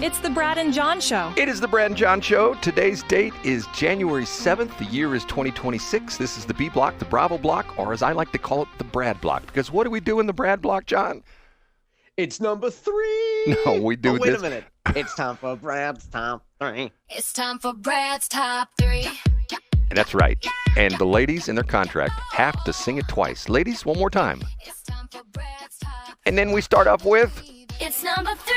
It's the Brad and John Show. It is the Brad and John Show. Today's date is January 7th. The year is 2026. This is the B block, the Bravo block, or as I like to call it, the Brad block. Because what do we do in the Brad block, John? It's number 3. No, we do wait this. a minute. It's time for Brad's top 3. It's time for Brad's top 3. And that's right. And the ladies in their contract have to sing it twice. Ladies, one more time. It's time for Brad's top. And then we start off with... It's number 3.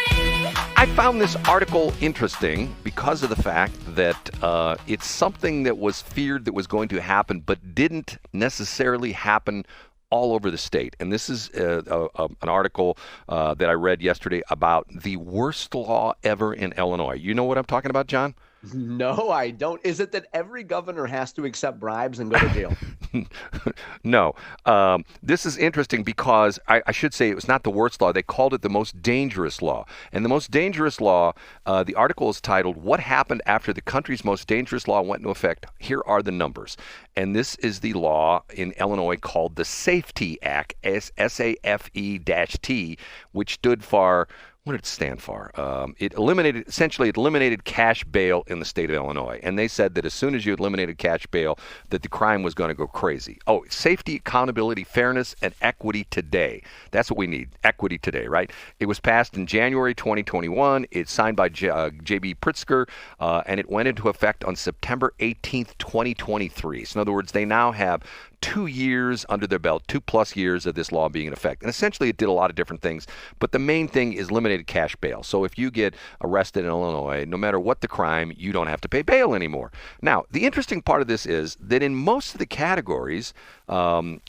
I found this article interesting because of the fact that it's something that was feared that was going to happen, but didn't necessarily happen all over the state. And this is an article that I read yesterday about the worst law ever in Illinois. You know what I'm talking about, John? No, I don't. Is it that every governor has to accept bribes and go to jail? No. This is interesting because I should say it was not the worst law. They called it the most dangerous law. And the most dangerous law, the article is titled, What Happened After the Country's Most Dangerous Law Went into Effect? Here are the numbers. And this is the law in Illinois called the SAFE-T Act, SAFE-T, which stood for... What did it stand for? It eliminated cash bail in the state of Illinois. And they said that as soon as you eliminated cash bail, that the crime was going to go crazy. Oh, safety, accountability, fairness, and equity today. That's what we need. Equity today, right? It was passed in January 2021. It's signed by J.B. Pritzker, and it went into effect on September 18th, 2023. So in other words, they now have 2 years under their belt, 2+ years of this law being in effect. And essentially it did a lot of different things, but the main thing is eliminated cash bail. So if you get arrested in Illinois, no matter what the crime, you don't have to pay bail anymore. Now, the interesting part of this is that in most of the categories, and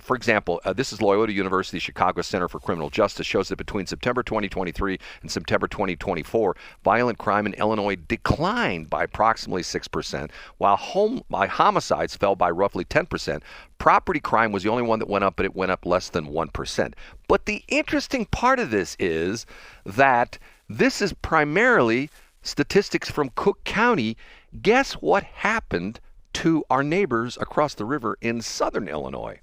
for example, this is Loyola University Chicago Center for Criminal Justice, shows that between September 2023 and September 2024, violent crime in Illinois declined by approximately 6%, while homicides fell by roughly 10%. Property crime was the only one that went up, but it went up less than 1%. But the interesting part of this is that this is primarily statistics from Cook County. Guess what happened to our neighbors across the river in southern Illinois?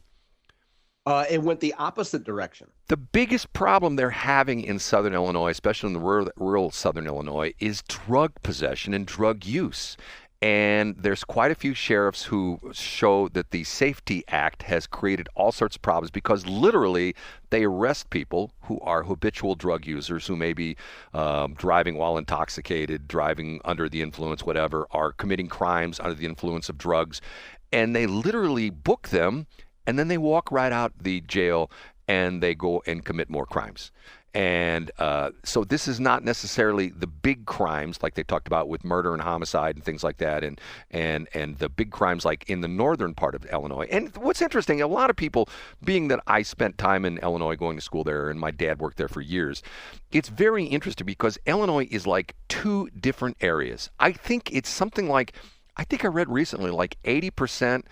It went the opposite direction. The biggest problem they're having in southern Illinois, especially in the rural southern Illinois, is drug possession and drug use. And there's quite a few sheriffs who show that the SAFE-T Act has created all sorts of problems because literally they arrest people who are habitual drug users who may be driving while intoxicated, driving under the influence, whatever, are committing crimes under the influence of drugs. And they literally book them and then they walk right out the jail and they go and commit more crimes. And so this is not necessarily the big crimes like they talked about with murder and homicide and things like that, and the big crimes like in the northern part of Illinois. And what's interesting, a lot of people, being that I spent time in Illinois going to school there and my dad worked there for years, it's very interesting because Illinois is like two different areas. I think it's something like, I think I read recently, like 80%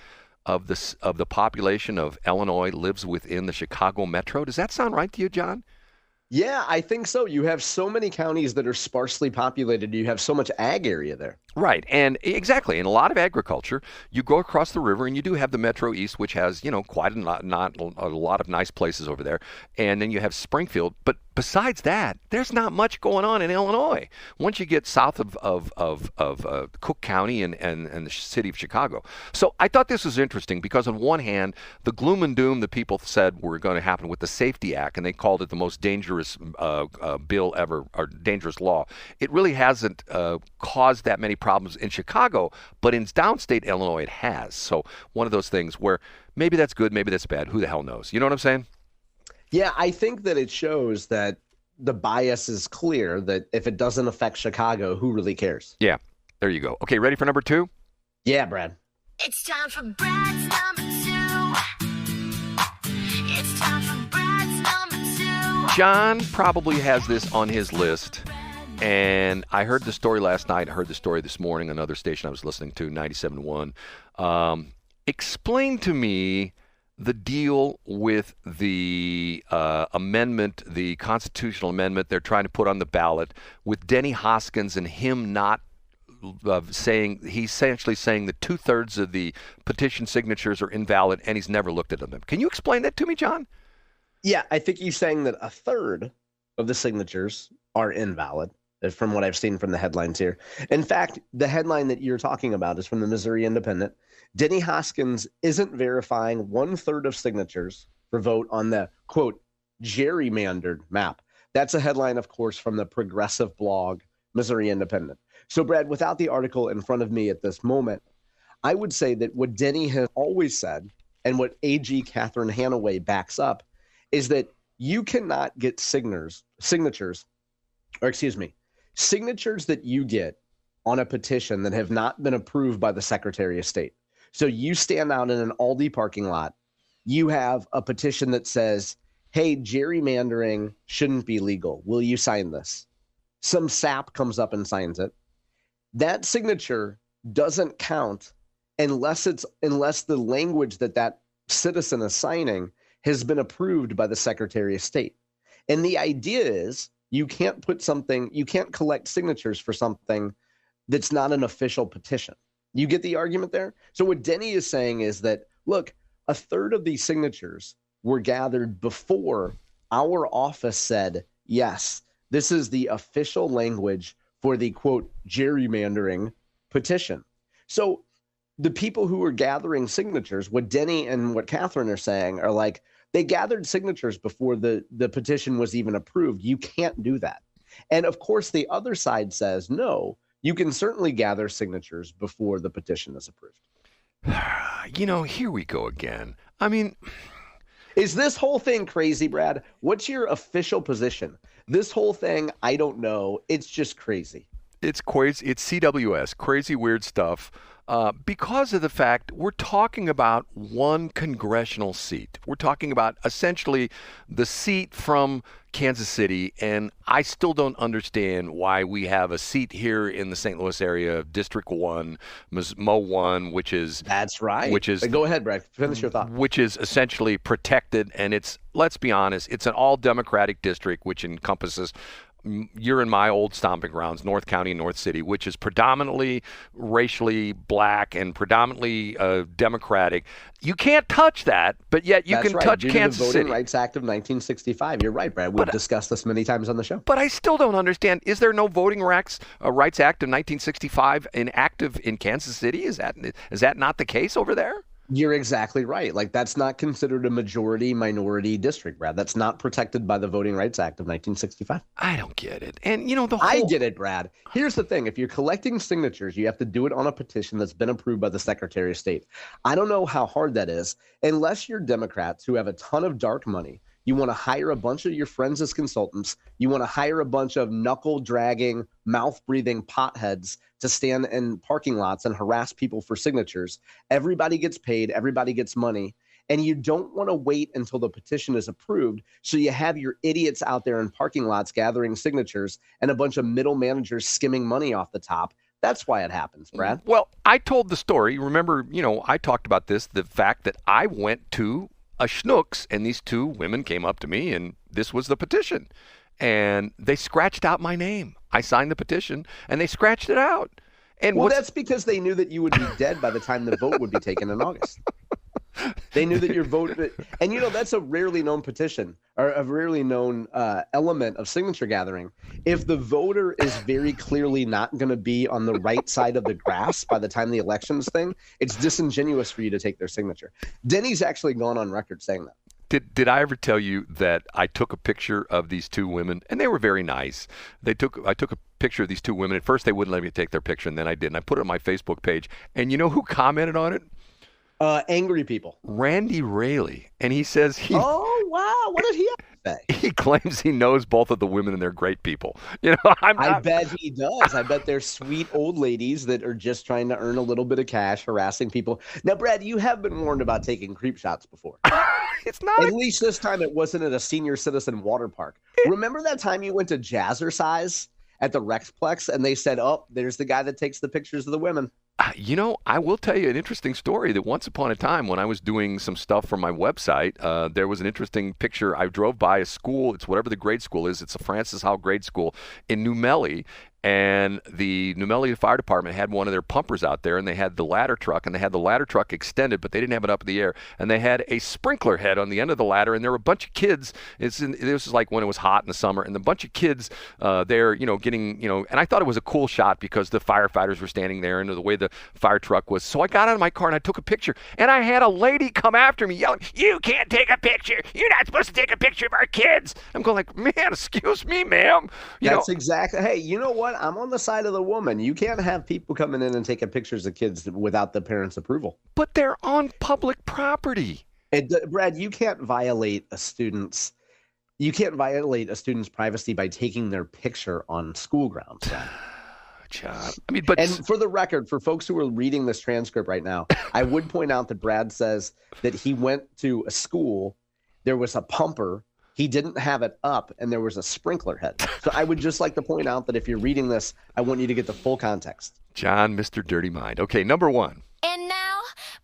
of the population of Illinois lives within the Chicago metro. Does that sound right to you, John? Yeah, I think so. You have so many counties that are sparsely populated. You have so much ag area there. Right, and exactly, and a lot of agriculture. You go across the river, and you do have the Metro East, which has, quite a lot of nice places over there, and then you have Springfield. But besides that, there's not much going on in Illinois. Once you get south of Cook County and the city of Chicago. So I thought this was interesting because on one hand, the gloom and doom that people said were going to happen with the SAFE-T Act, and they called it the most dangerous bill ever, or dangerous law. It really hasn't caused that many problems in Chicago, but in downstate Illinois it has. So one of those things where maybe that's good, maybe that's bad. Who the hell knows? You know what I'm saying? Yeah, I think that it shows that the bias is clear, that if it doesn't affect Chicago, who really cares? Yeah, there you go. Okay, ready for number 2? Yeah, Brad. It's time for Brad's number 2. It's time for Brad's number 2. John probably has this on his list. And I heard the story last night. I heard the story this morning, another station I was listening to, 97.1. Explain to me the deal with the amendment, the constitutional amendment they're trying to put on the ballot with Denny Hoskins and him not saying, he's essentially saying that 2/3 of the petition signatures are invalid and he's never looked at them. Can you explain that to me, John? Yeah, I think he's saying that 1/3 of the signatures are invalid. from what I've seen from the headlines here. In fact, the headline that you're talking about is from the Missouri Independent. Denny Hoskins isn't verifying 1/3 of signatures for vote on the, quote, gerrymandered map. That's a headline, of course, from the progressive blog Missouri Independent. So, Brad, without the article in front of me at this moment, I would say that what Denny has always said and what AG Catherine Hanaway backs up is that you cannot get signatures that you get on a petition that have not been approved by the Secretary of State. So you stand out in an Aldi parking lot, you have a petition that says, hey, gerrymandering shouldn't be legal. Will you sign this? Some sap comes up and signs it. That signature doesn't count unless the language that citizen is signing has been approved by the Secretary of State. And the idea is you can't collect signatures for something that's not an official petition. You get the argument there? So what Denny is saying is that, look, 1/3 of these signatures were gathered before our office said, yes, this is the official language for the, quote, gerrymandering petition. So the people who are gathering signatures, what Denny and what Catherine are saying are like, they gathered signatures before the petition was even approved. You can't do that. And of course, the other side says, no, you can certainly gather signatures before the petition is approved. Here we go again. I mean, is this whole thing crazy, Brad? What's your official position? This whole thing, I don't know. It's just crazy. It's crazy. It's CWS, crazy, weird stuff. Because of the fact we're talking about one congressional seat. We're talking about essentially the seat from Kansas City, and I still don't understand why we have a seat here in the St. Louis area, District 1, Mo 1, which is... That's right. Which is... Go ahead, Brad. Finish your thought. Which is essentially protected, and it's, let's be honest, it's an all-Democratic district, which encompasses... You're in my old stomping grounds, North County, North City, which is predominantly racially black and predominantly Democratic. You can't touch that, but yet you can touch Kansas City. The Voting Rights Act of 1965. You're right, Brad. We've discussed this many times on the show. But I still don't understand. Is there no Voting Rights Act of 1965 inactive in Kansas City? Is that not the case over there? You're exactly right. Like, that's not considered a majority-minority district, Brad. That's not protected by the Voting Rights Act of 1965. I don't get it. And, I get it, Brad. Here's the thing. If you're collecting signatures, you have to do it on a petition that's been approved by the Secretary of State. I don't know how hard that is, unless you're Democrats who have a ton of dark money. You want to hire a bunch of your friends as consultants. You want to hire a bunch of knuckle-dragging, mouth-breathing potheads to stand in parking lots and harass people for signatures. Everybody gets paid. Everybody gets money. And you don't want to wait until the petition is approved. So you have your idiots out there in parking lots gathering signatures and a bunch of middle managers skimming money off the top. That's why it happens, Brad. Well, I told the story. Remember, I talked about this, the fact that I went to a Schnucks, and these two women came up to me, and this was the petition. And they scratched out my name. I signed the petition, and they scratched it out. And that's because they knew that you would be dead by the time the vote would be taken in August. They knew that your vote, and that's a rarely known petition or a rarely known element of signature gathering. If the voter is very clearly not going to be on the right side of the grass by the time the elections thing, it's disingenuous for you to take their signature. Denny's actually gone on record saying that. Did I ever tell you that I took a picture of these two women, and they were very nice. I took a picture of these two women. At first, they wouldn't let me take their picture, and then I did, and I put it on my Facebook page. And you know who commented on it? Angry people. Randy Raley. And he says oh, wow. What did he have to say? He claims he knows both of the women and they're great people. I bet he does. I bet they're sweet old ladies that are just trying to earn a little bit of cash, harassing people. Now, Brad, you have been warned about taking creep shots before. It's not. At least this time it wasn't at a senior citizen water park. Remember that time you went to Jazzercise at the Westplex and they said, oh, there's the guy that takes the pictures of the women? I will tell you an interesting story that once upon a time when I was doing some stuff for my website, there was an interesting picture. I drove by a school. It's whatever the grade school is. It's a Francis Howe grade school in New Melly. And the New Melia Fire Department had one of their pumpers out there, and they had the ladder truck, and they had the ladder truck extended, but they didn't have it up in the air. And they had a sprinkler head on the end of the ladder, and there were a bunch of kids. This is like when it was hot in the summer, and a bunch of kids there, getting, and I thought it was a cool shot because the firefighters were standing there and the way the fire truck was. So I got out of my car and I took a picture, and I had a lady come after me yelling, "You can't take a picture. You're not supposed to take a picture of our kids." I'm going like, man, excuse me, ma'am. That's exactly. Hey, you know what? I'm on the side of the woman. You can't have people coming in and taking pictures of kids without the parents' approval. But they're on public property. And Brad, you can't violate a student's privacy by taking their picture on school grounds. John, I mean, but and for the record, for folks who are reading this transcript right now, I would point out that Brad says that he went to a school, there was a pumper, he didn't have it up, and there was a sprinkler head. So I would just like to point out that if you're reading this, I want you to get the full context. John, Mr. Dirty Mind. Okay, number one. And now,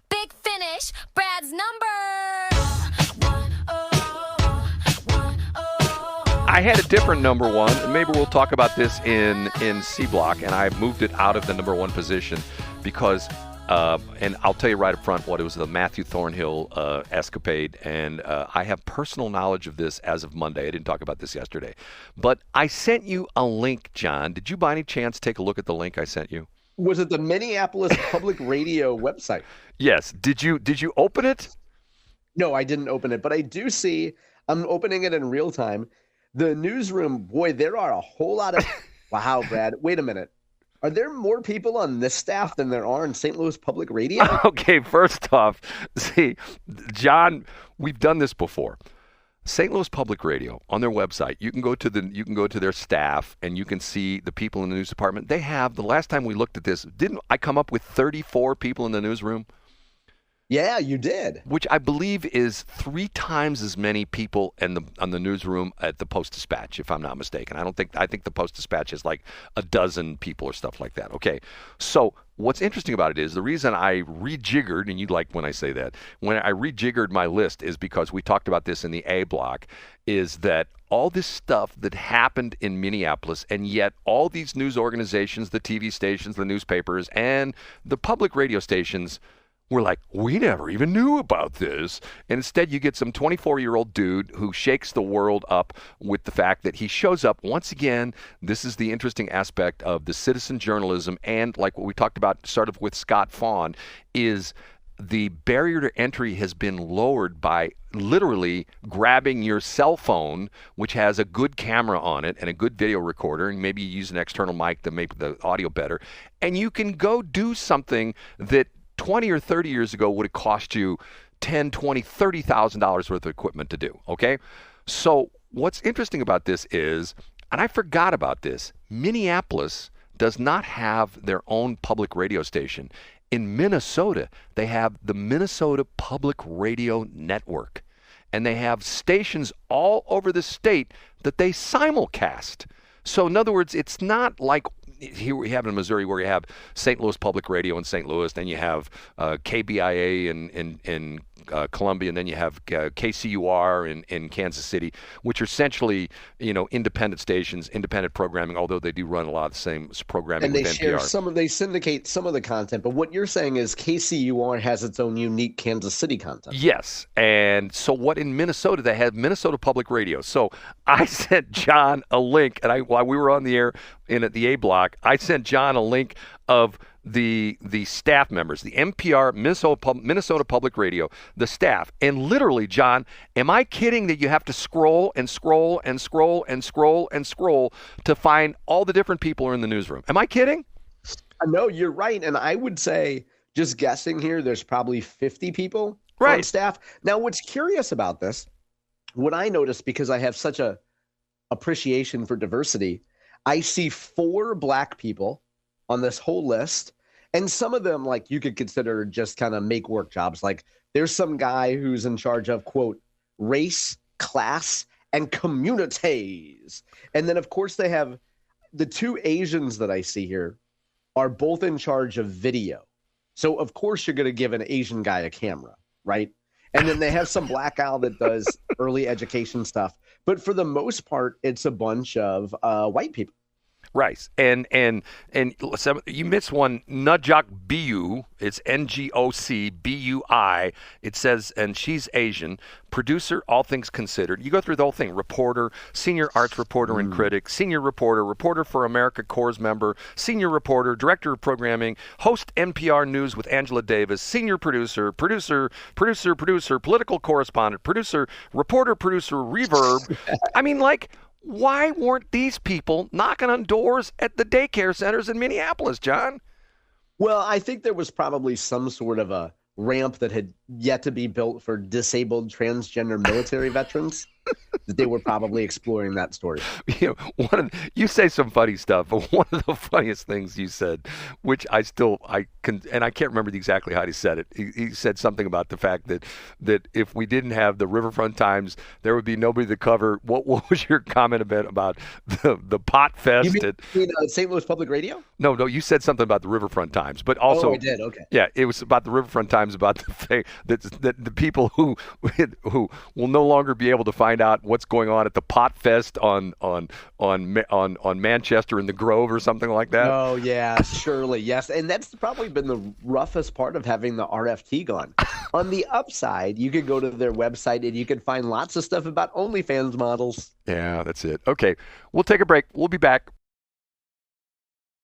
big finish, Brad's number. I had a different number one, and maybe we'll talk about this in C Block, and I moved it out of the number one position because, and I'll tell you right up front what it was, the Matthew Thornhill escapade, and I have personal knowledge of this as of Monday. I didn't talk about this yesterday. But I sent you a link, John. Did you by any chance take a look at the link I sent you? Was it the Minneapolis Public Radio website? Yes. Did you open it? No, I didn't open it, but I do see, I'm opening it in real time. The newsroom, boy, there are a whole lot of, wow, Brad, wait a minute. Are there more people on this staff than there are in St. Louis Public Radio? Okay, first off, see, John, we've done this before. St. Louis Public Radio, on their website, you can go to their staff and you can see the people in the news department. They have, the last time we looked at this, didn't I come up with 34 people in the newsroom? Yeah, you did. Which I believe is 3 times as many people on the newsroom at the Post-Dispatch, if I'm not mistaken. I think the Post-Dispatch has like a dozen people or stuff like that. Okay, so what's interesting about it is the reason I rejiggered, and you'd like when I say that, when I rejiggered my list is because we talked about this in the A block, is that all this stuff that happened in Minneapolis, and yet all these news organizations, the TV stations, the newspapers, and the public radio stations we're like, we never even knew about this. And instead you get some 24-year-old dude who shakes the world up with the fact that he shows up once again. This is the interesting aspect of the citizen journalism, and like what we talked about sort of with Scott Fawn, is the barrier to entry has been lowered by literally grabbing your cell phone, which has a good camera on it and a good video recorder, and maybe you use an external mic to make the audio better, and you can go do something that 20 or 30 years ago would have cost you $10, $20, $30,000 worth of equipment to do, okay? So what's interesting about this is, and I forgot about this, Minneapolis does not have their own public radio station. In Minnesota, they have the Minnesota Public Radio Network, and they have stations all over the state that they simulcast. So in other words, it's not like here we have in Missouri where you have St. Louis Public Radio in St. Louis, then you have KBIA in Columbia, and then you have KCUR in Kansas City, which are essentially, independent stations, independent programming, although they do run a lot of the same programming and with NPR. They syndicate some of the content, but what you're saying is KCUR has its own unique Kansas City content. Yes, and so what in Minnesota, they have Minnesota Public Radio. So I sent John a link, and while we were on the air at the A block, I sent John a link of the staff members, the NPR, Minnesota Public Radio, the staff. And literally, John, am I kidding that you have to scroll and scroll and scroll and scroll and scroll to find all the different people who are in the newsroom? Am I kidding? No, you're right. And I would say, just guessing here, there's probably 50 people on staff. Now, what's curious about this, what I noticed, because I have such a appreciation for diversity, I see 4 black people on this whole list, and some of them, like, you could consider just kind of make work jobs. Like, there's some guy who's in charge of, quote, race, class, and communities. And then, of course, they have the 2 Asians that I see here are both in charge of video. So, of course, you're going to give an Asian guy a camera, right? And then they have some black gal that does early education stuff. But for the most part, it's a bunch of white people. Rice. And you missed one, Najak Biu. It's NGOCBUI. It says, and she's Asian. Producer, all things considered. You go through the whole thing. Reporter, senior arts reporter and critic, senior reporter, reporter for America Corps member, senior reporter, director of programming, host NPR News with Angela Davis, senior producer, political correspondent, producer, reporter, producer, reverb. I mean, like, why weren't these people knocking on doors at the daycare centers in Minneapolis, John? Well, I think there was probably some sort of a ramp that had yet to be built for disabled transgender military veterans. That they were probably exploring that story. You say some funny stuff, but one of the funniest things you said, which I can't remember exactly how he said it. He said something about the fact that if we didn't have the Riverfront Times, there would be nobody to cover. What was your comment about the pot fest? You mean St. Louis Public Radio? No, you said something about the Riverfront Times, but also I did. Okay. Yeah, it was about the Riverfront Times, about the thing that the people who will no longer be able to find out what's going on at the pot fest on Manchester in the Grove or something like that. Oh yeah, surely yes, and that's probably been the roughest part of having the RFT gone. On the upside, you could go to their website and you can find lots of stuff about OnlyFans models. Yeah, that's it. Okay, we'll take a break. We'll be back.